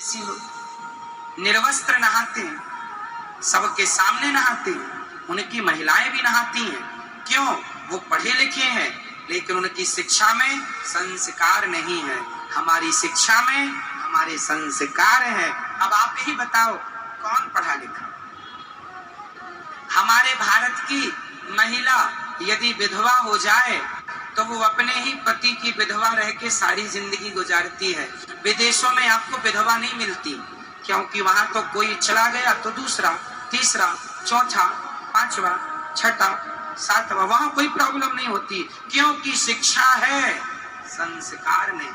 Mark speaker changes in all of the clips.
Speaker 1: इसी लोग निर्वस्त्र नहाते हैं, सबके सामने नहाते हैं, उनकी महिलाएं भी नहाती हैं। क्यों? वो पढ़े लिखे हैं, लेकिन उनकी शिक्षा में संस्कार नहीं है। हमारी शिक्षा में हमारे संस्कार हैं। अब आप ही बताओ, कौन पढ़ा लिखा? हमारे भारत की महिला यदि विधवा हो जाए तो वो अपने ही पति की विधवा रह के सारी जिंदगी गुजारती है। विदेशों में आपको विधवा नहीं मिलती, क्योंकि वहां तो कोई चला गया तो दूसरा, तीसरा, चौथा, पांचवा, छठा, सातवां, वहां कोई प्रॉब्लम नहीं होती, क्योंकि शिक्षा है, संस्कार नहीं।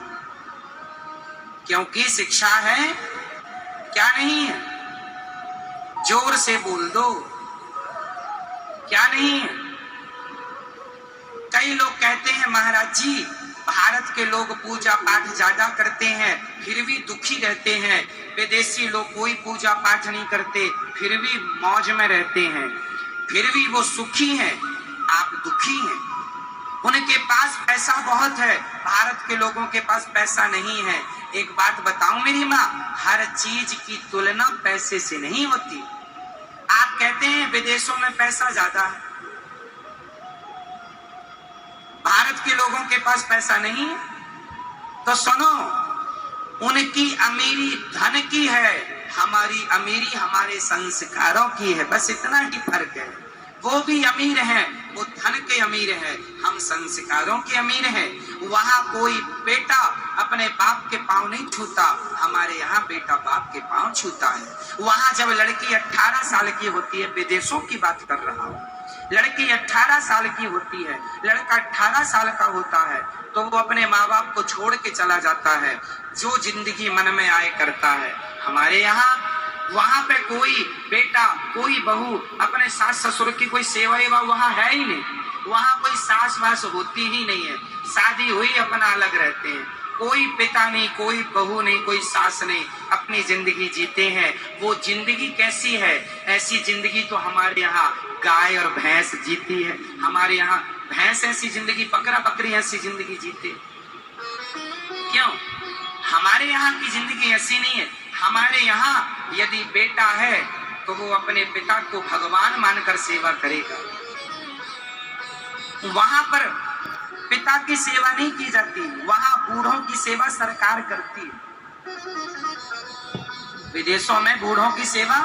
Speaker 1: क्योंकि शिक्षा है, क्या नहीं है? जोर से बोल दो, क्या नहीं है? कई लोग कहते हैं महाराज जी, भारत के लोग पूजा पाठ ज्यादा करते हैं फिर भी दुखी रहते हैं, विदेशी लोग कोई पूजा पाठ नहीं करते फिर भी मौज में रहते हैं, फिर भी वो सुखी हैं, आप दुखी हैं। उनके पास पैसा बहुत है, भारत के लोगों के पास पैसा नहीं है। एक बात बताऊं मेरी माँ, हर चीज की तुलना पैसे से नहीं होती। आप कहते हैं विदेशों में पैसा ज्यादा है, भारत के लोगों के पास पैसा नहीं है, तो सुनो, उनकी अमीरी धन की है, हमारी अमीरी हमारे संस्कारों की है, बस इतना ही फर्क है। वो भी अमीर हैं, वो धन के अमीर हैं, हम संस्कारों के अमीर हैं। वहां कोई बेटा अपने बाप के पांव नहीं छूता, हमारे यहाँ बेटा बाप के पांव छूता है। वहां जब लड़की 18 साल की होती है, विदेशों की बात कर रहा हूँ, लड़की 18 साल की होती है, लड़का 18 साल का होता है, तो वो अपने माँ बाप को छोड़ के चला जाता है, जो जिंदगी मन में आए करता है। हमारे यहाँ वहां पे कोई बेटा कोई बहू अपने सास ससुर की कोई सेवा एवा वहां है ही नहीं, वहां कोई सास वास होती ही नहीं है, शादी हुई अपना अलग रहते हैं, कोई पिता नहीं, कोई बहू नहीं, कोई सास नहीं, अपनी जिंदगी जीते हैं। वो जिंदगी कैसी है? ऐसी जिंदगी तो हमारे यहाँ गाय और भैंस जीती है। हमारे यहाँ भैंस ऐसी जिंदगी, बकरा बकरी ऐसी जिंदगी जीते। क्यों? हमारे यहाँ की जिंदगी ऐसी नहीं है। हमारे यहाँ यदि बेटा है तो वो अपने पिता को भगवान मानकर सेवा करेगा। वहां पर पिता की सेवा नहीं की जाती, वहां बूढ़ों की सेवा सरकार करती है। विदेशों में बूढ़ों की सेवा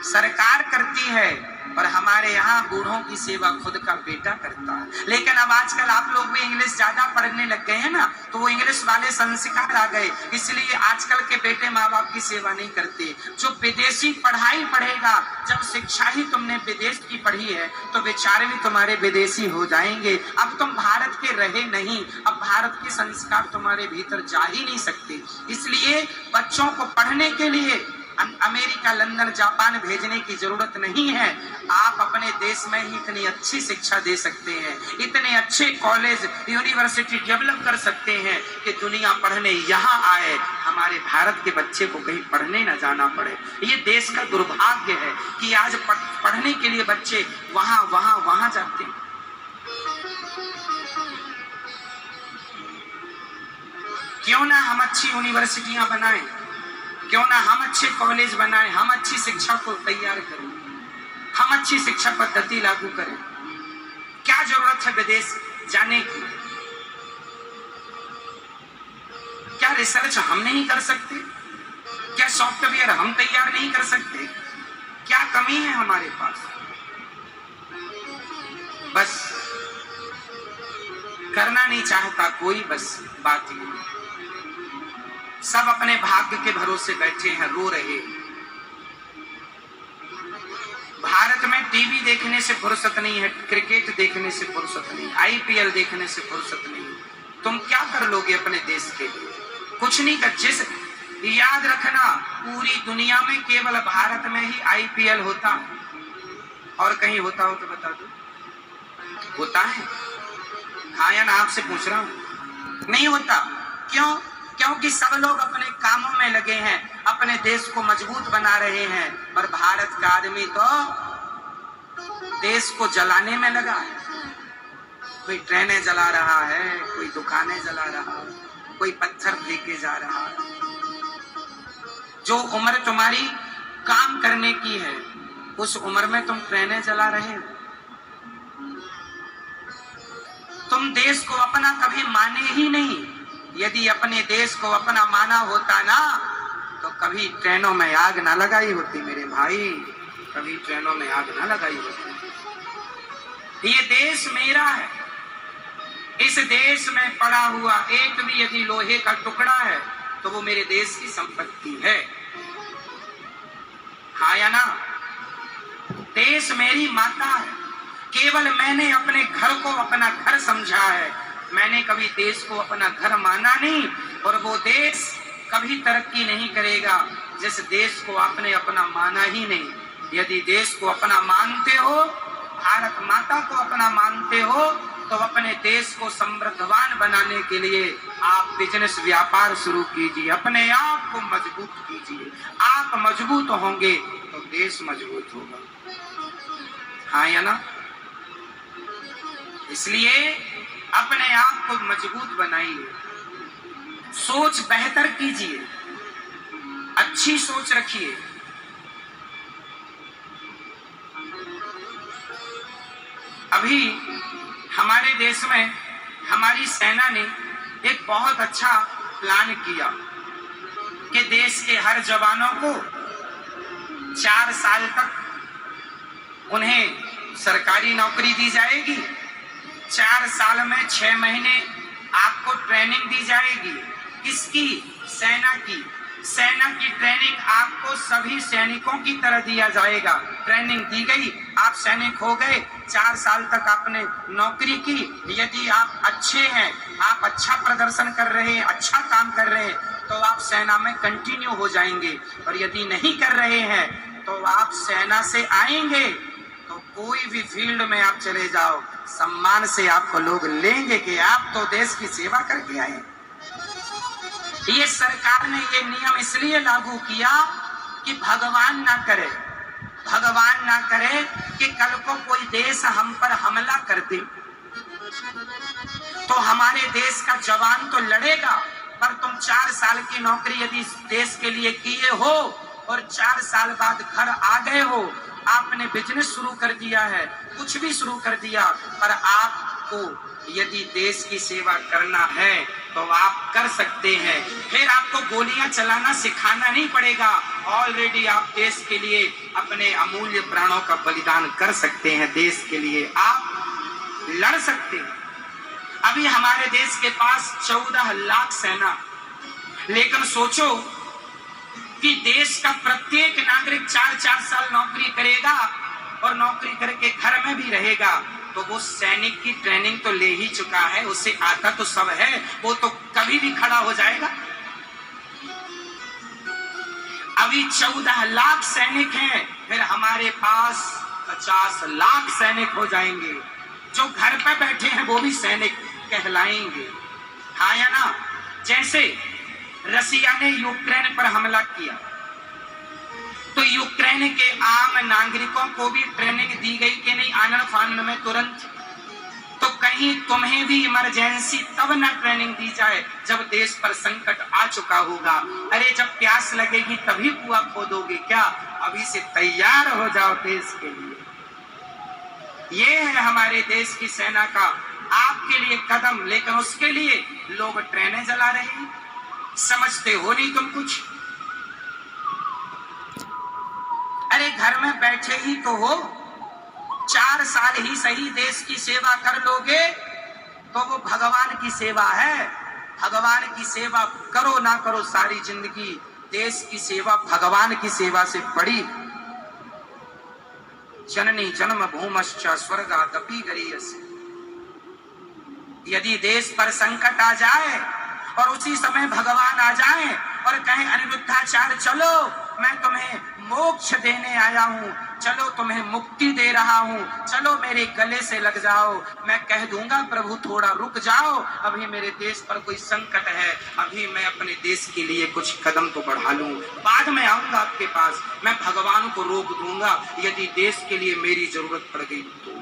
Speaker 1: सरकार करती है, पर हमारे यहाँ बूढ़ों की सेवा खुद का बेटा करता है। लेकिन अब आजकल आप लोग भी इंग्लिश ज्यादा पढ़ने लग गए हैं ना, तो वो इंग्लिश वाले संस्कार आ गए, इसलिए आजकल के बेटे माँ बाप की सेवा नहीं करते। जो विदेशी पढ़ाई पढ़ेगा, जब शिक्षा ही तुमने विदेश की पढ़ी है तो बेचारे भी तुम्हारे विदेशी हो जाएंगे। अब तुम भारत के रहे नहीं, अब भारत के संस्कार तुम्हारे भीतर जा ही नहीं सकते। इसलिए बच्चों को पढ़ने के लिए अमेरिका, लंदन, जापान भेजने की जरूरत नहीं है। आप अपने देश में ही इतनी अच्छी शिक्षा दे सकते हैं, इतने अच्छे कॉलेज यूनिवर्सिटी डेवलप कर सकते हैं कि दुनिया पढ़ने यहाँ आए, हमारे भारत के बच्चे को कहीं पढ़ने न जाना पड़े। ये देश का दुर्भाग्य है कि आज पढ़ने के लिए बच्चे वहां वहां वहां जाते हैं। क्यों ना हम अच्छी यूनिवर्सिटियां बनाएं, क्यों ना हम अच्छे कॉलेज बनाएं, हम अच्छी शिक्षा को तैयार करें, हम अच्छी शिक्षा पद्धति लागू करें। क्या जरूरत है विदेश जाने की? क्या रिसर्च हम नहीं कर सकते? क्या सॉफ्टवेयर हम तैयार नहीं कर सकते? क्या कमी है हमारे पास? बस करना नहीं चाहता कोई, बस बात ये, सब अपने भाग्य के भरोसे बैठे हैं, रो रहे। भारत में टीवी देखने से फुर्सत नहीं है, क्रिकेट देखने से फुर्सत नहीं, आईपीएल देखने से फुर्सत नहीं। तुम क्या कर लोगे अपने देश के लिए? कुछ नहीं कर। जिस याद रखना, पूरी दुनिया में केवल भारत में ही आईपीएल होता है, और कहीं होता हो तो बता दो। होता है? हाँ या ना, आपसे पूछ रहा हूं। नहीं होता। क्यों? क्योंकि सब लोग अपने कामों में लगे हैं, अपने देश को मजबूत बना रहे हैं, और भारत का आदमी तो देश को जलाने में लगा है। कोई ट्रेनें जला रहा है, कोई दुकानें जला रहा है, कोई पत्थर फेंके जा रहा है। जो उम्र तुम्हारी काम करने की है, उस उम्र में तुम ट्रेनें चला रहे हो। तुम देश को अपना कभी माने ही नहीं। यदि अपने देश को अपना माना होता ना, तो कभी ट्रेनों में आग ना लगाई होती मेरे भाई, कभी ट्रेनों में आग ना लगाई होती। ये देश मेरा है। इस देश में पड़ा हुआ एक भी यदि लोहे का टुकड़ा है तो वो मेरे देश की संपत्ति है। हाँ या ना? देश मेरी माता है। केवल मैंने अपने घर को अपना घर समझा है, मैंने कभी देश को अपना घर माना नहीं। और वो देश कभी तरक्की नहीं करेगा जिस देश को आपने अपना माना ही नहीं। यदि देश को अपना मानते हो, भारत माता को अपना मानते हो, तो अपने देश को समृद्धवान बनाने के लिए आप बिजनेस व्यापार शुरू कीजिए, अपने आप को मजबूत कीजिए। आप मजबूत होंगे तो देश मजबूत होगा। हाँ या ना? इसलिए अपने आप को मजबूत बनाइए, सोच बेहतर कीजिए, अच्छी सोच रखिए। अभी हमारे देश में हमारी सेना ने एक बहुत अच्छा प्लान किया कि देश के हर जवानों को 4 साल तक उन्हें सरकारी नौकरी दी जाएगी। 4 साल में 6 महीने आपको ट्रेनिंग दी जाएगी। किसकी? सेना की। सेना की ट्रेनिंग आपको सभी सैनिकों की तरह दिया जाएगा। ट्रेनिंग दी गई, आप सैनिक हो गए, 4 साल तक आपने नौकरी की। यदि आप अच्छे हैं, आप अच्छा प्रदर्शन कर रहे हैं, अच्छा काम कर रहे हैं, तो आप सेना में कंटिन्यू हो जाएंगे। और यदि नहीं कर रहे हैं तो आप सेना से आएंगे तो कोई भी फील्ड में आप चले जाओ, सम्मान से आपको लोग लेंगे कि आप तो देश की सेवा करके आए। ये सरकार ने ये नियम इसलिए लागू किया कि भगवान ना करे, भगवान ना करे कि कल को कोई देश हम पर हमला कर दे तो हमारे देश का जवान तो लड़ेगा, पर तुम 4 साल की नौकरी यदि देश के लिए किए हो और 4 साल बाद घर आ गए हो, आपने बिजनेस शुरू कर दिया है, कुछ भी शुरू कर दिया, पर आपको यदि देश की सेवा करना है तो आप कर सकते हैं। फिर आपको गोलियां चलाना सिखाना नहीं पड़ेगा। ऑलरेडी आप देश के लिए अपने अमूल्य प्राणों का बलिदान कर सकते हैं, देश के लिए आप लड़ सकते हैं। अभी हमारे देश के पास 14 लाख सेना, लेकिन सोचो कि देश का प्रत्येक नागरिक 4-4 साल नौकरी करेगा और नौकरी करके घर में भी रहेगा, तो वो सैनिक की ट्रेनिंग तो ले ही चुका है, उसे आता तो सब है, वो तो कभी भी खड़ा हो जाएगा। अभी 14 लाख सैनिक हैं, फिर हमारे पास 50 लाख सैनिक हो जाएंगे। जो घर पे बैठे हैं वो भी सैनिक कहलाएंगे। हाँ या ना? जैसे रसिया ने यूक्रेन पर हमला किया तो यूक्रेन के आम नागरिकों को भी ट्रेनिंग दी गई कि नहीं आनन फानन में तुरंत। तो कहीं तुम्हें भी इमरजेंसी तब ना ट्रेनिंग दी जाए जब देश पर संकट आ चुका होगा। अरे जब प्यास लगेगी तभी कुआं खोदोगे क्या? अभी से तैयार हो जाओ देश के लिए। ये है हमारे देश की सेना का आपके लिए कदम, लेकिन उसके लिए लोग ट्रेनें जला रहे हैं। समझते हो नहीं तुम कुछ? अरे घर में बैठे ही तो हो, 4 साल ही सही देश की सेवा कर लोगे तो वो भगवान की सेवा है। भगवान की सेवा करो ना करो सारी जिंदगी, देश की सेवा भगवान की सेवा से बड़ी। जननी जन्म भूमश्च स्वर्गादपि गरीयसी। यदि देश पर संकट आ जाए और उसी समय भगवान आ जाए और कहें अनिरुद्धाचार्य चलो मैं तुम्हें मोक्ष देने आया हूँ, चलो तुम्हें मुक्ति दे रहा हूँ, चलो मेरे गले से लग जाओ, मैं कह दूंगा प्रभु थोड़ा रुक जाओ, अभी मेरे देश पर कोई संकट है, अभी मैं अपने देश के लिए कुछ कदम तो बढ़ा लूं, बाद में आऊंगा आपके पास, मैं भगवान को रोक दूंगा यदि देश के लिए मेरी जरूरत पड़ गई तो।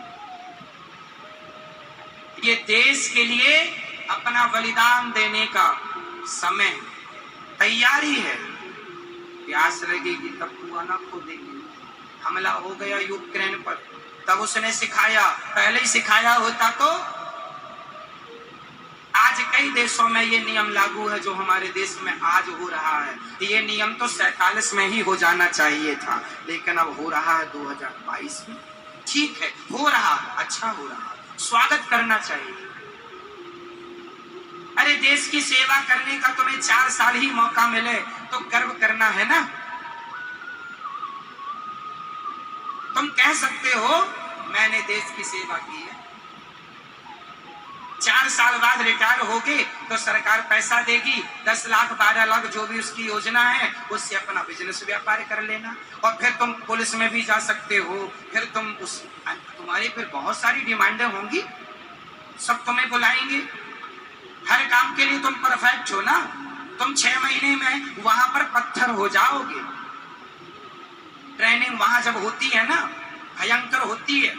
Speaker 1: ये देश के लिए अपना बलिदान देने का समय, तैयारी है। प्यास लगेगी तब कुआं ना खोदेंगे। हमला हो गया यूक्रेन पर, तब उसने सिखाया, पहले ही सिखाया होता तो आज कई देशों में ये नियम लागू है जो हमारे देश में आज हो रहा है। ये नियम तो 47 में ही हो जाना चाहिए था, लेकिन अब हो रहा है 2022 में। ठीक है, हो रहा, अच्छा हो रहा, स्वागत करना चाहिए। अरे देश की सेवा करने का तुम्हें 4 साल ही मौका मिले तो गर्व करना है ना। तुम कह सकते हो मैंने देश की सेवा की है। 4 साल बाद रिटायर होगे तो सरकार पैसा देगी, 10 लाख 12 लाख जो भी उसकी योजना है, उससे अपना बिजनेस व्यापार कर लेना, और फिर तुम पुलिस में भी जा सकते हो। फिर तुम्हारी फिर बहुत सारी डिमांडें होंगी, सब तुम्हें बुलाएंगे। हर काम के लिए तुम परफेक्ट हो ना। तुम 6 महीने में वहां पर पत्थर हो जाओगे। ट्रेनिंग वहां जब होती है ना, भयंकर होती है,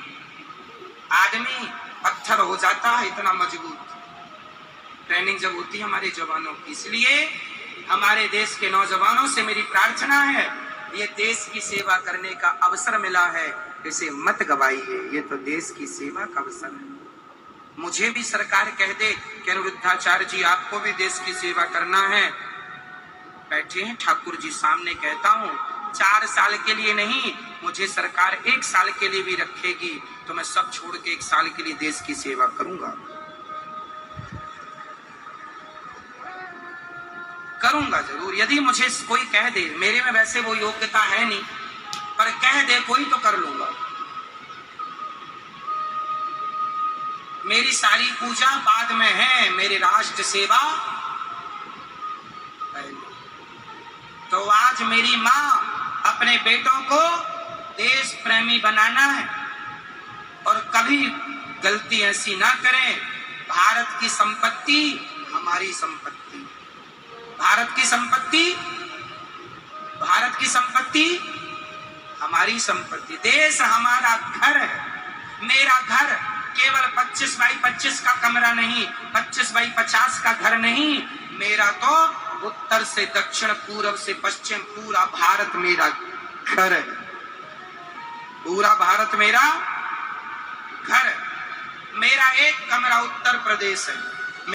Speaker 1: आदमी पत्थर हो जाता है, इतना मजबूत ट्रेनिंग जब होती है हमारे जवानों की। इसलिए हमारे देश के नौजवानों से मेरी प्रार्थना है, ये देश की सेवा करने का अवसर मिला है, इसे मत गवाइए। ये तो देश की सेवा का अवसर है। मुझे भी सरकार कह दे कि अनिरुद्धाचार्य जी आपको भी देश की सेवा करना है, बैठे हैं ठाकुर जी सामने, कहता हूँ 4 साल के लिए नहीं, मुझे सरकार 1 साल के लिए भी रखेगी तो मैं सब छोड़ के 1 साल के लिए देश की सेवा करूंगा, करूंगा जरूर। यदि मुझे कोई कह दे, मेरे में वैसे वो योग्यता है नहीं, पर कह दे कोई तो कर लूंगा। मेरी सारी पूजा बाद में है, मेरी राष्ट्र सेवा पहले। तो आज मेरी माँ अपने बेटों को देश प्रेमी बनाना है, और कभी गलती ऐसी ना करें। भारत की संपत्ति हमारी संपत्ति, भारत की संपत्ति, भारत की संपत्ति हमारी संपत्ति। देश हमारा घर है, मेरा घर केवल 25 बाई 25 का कमरा नहीं, 25 बाई 50 का घर नहीं, मेरा तो उत्तर से दक्षिण, पूर्व से पश्चिम, पूरा भारत मेरा घर है। पूरा भारत मेरा घर है। मेरा एक कमरा उत्तर प्रदेश है,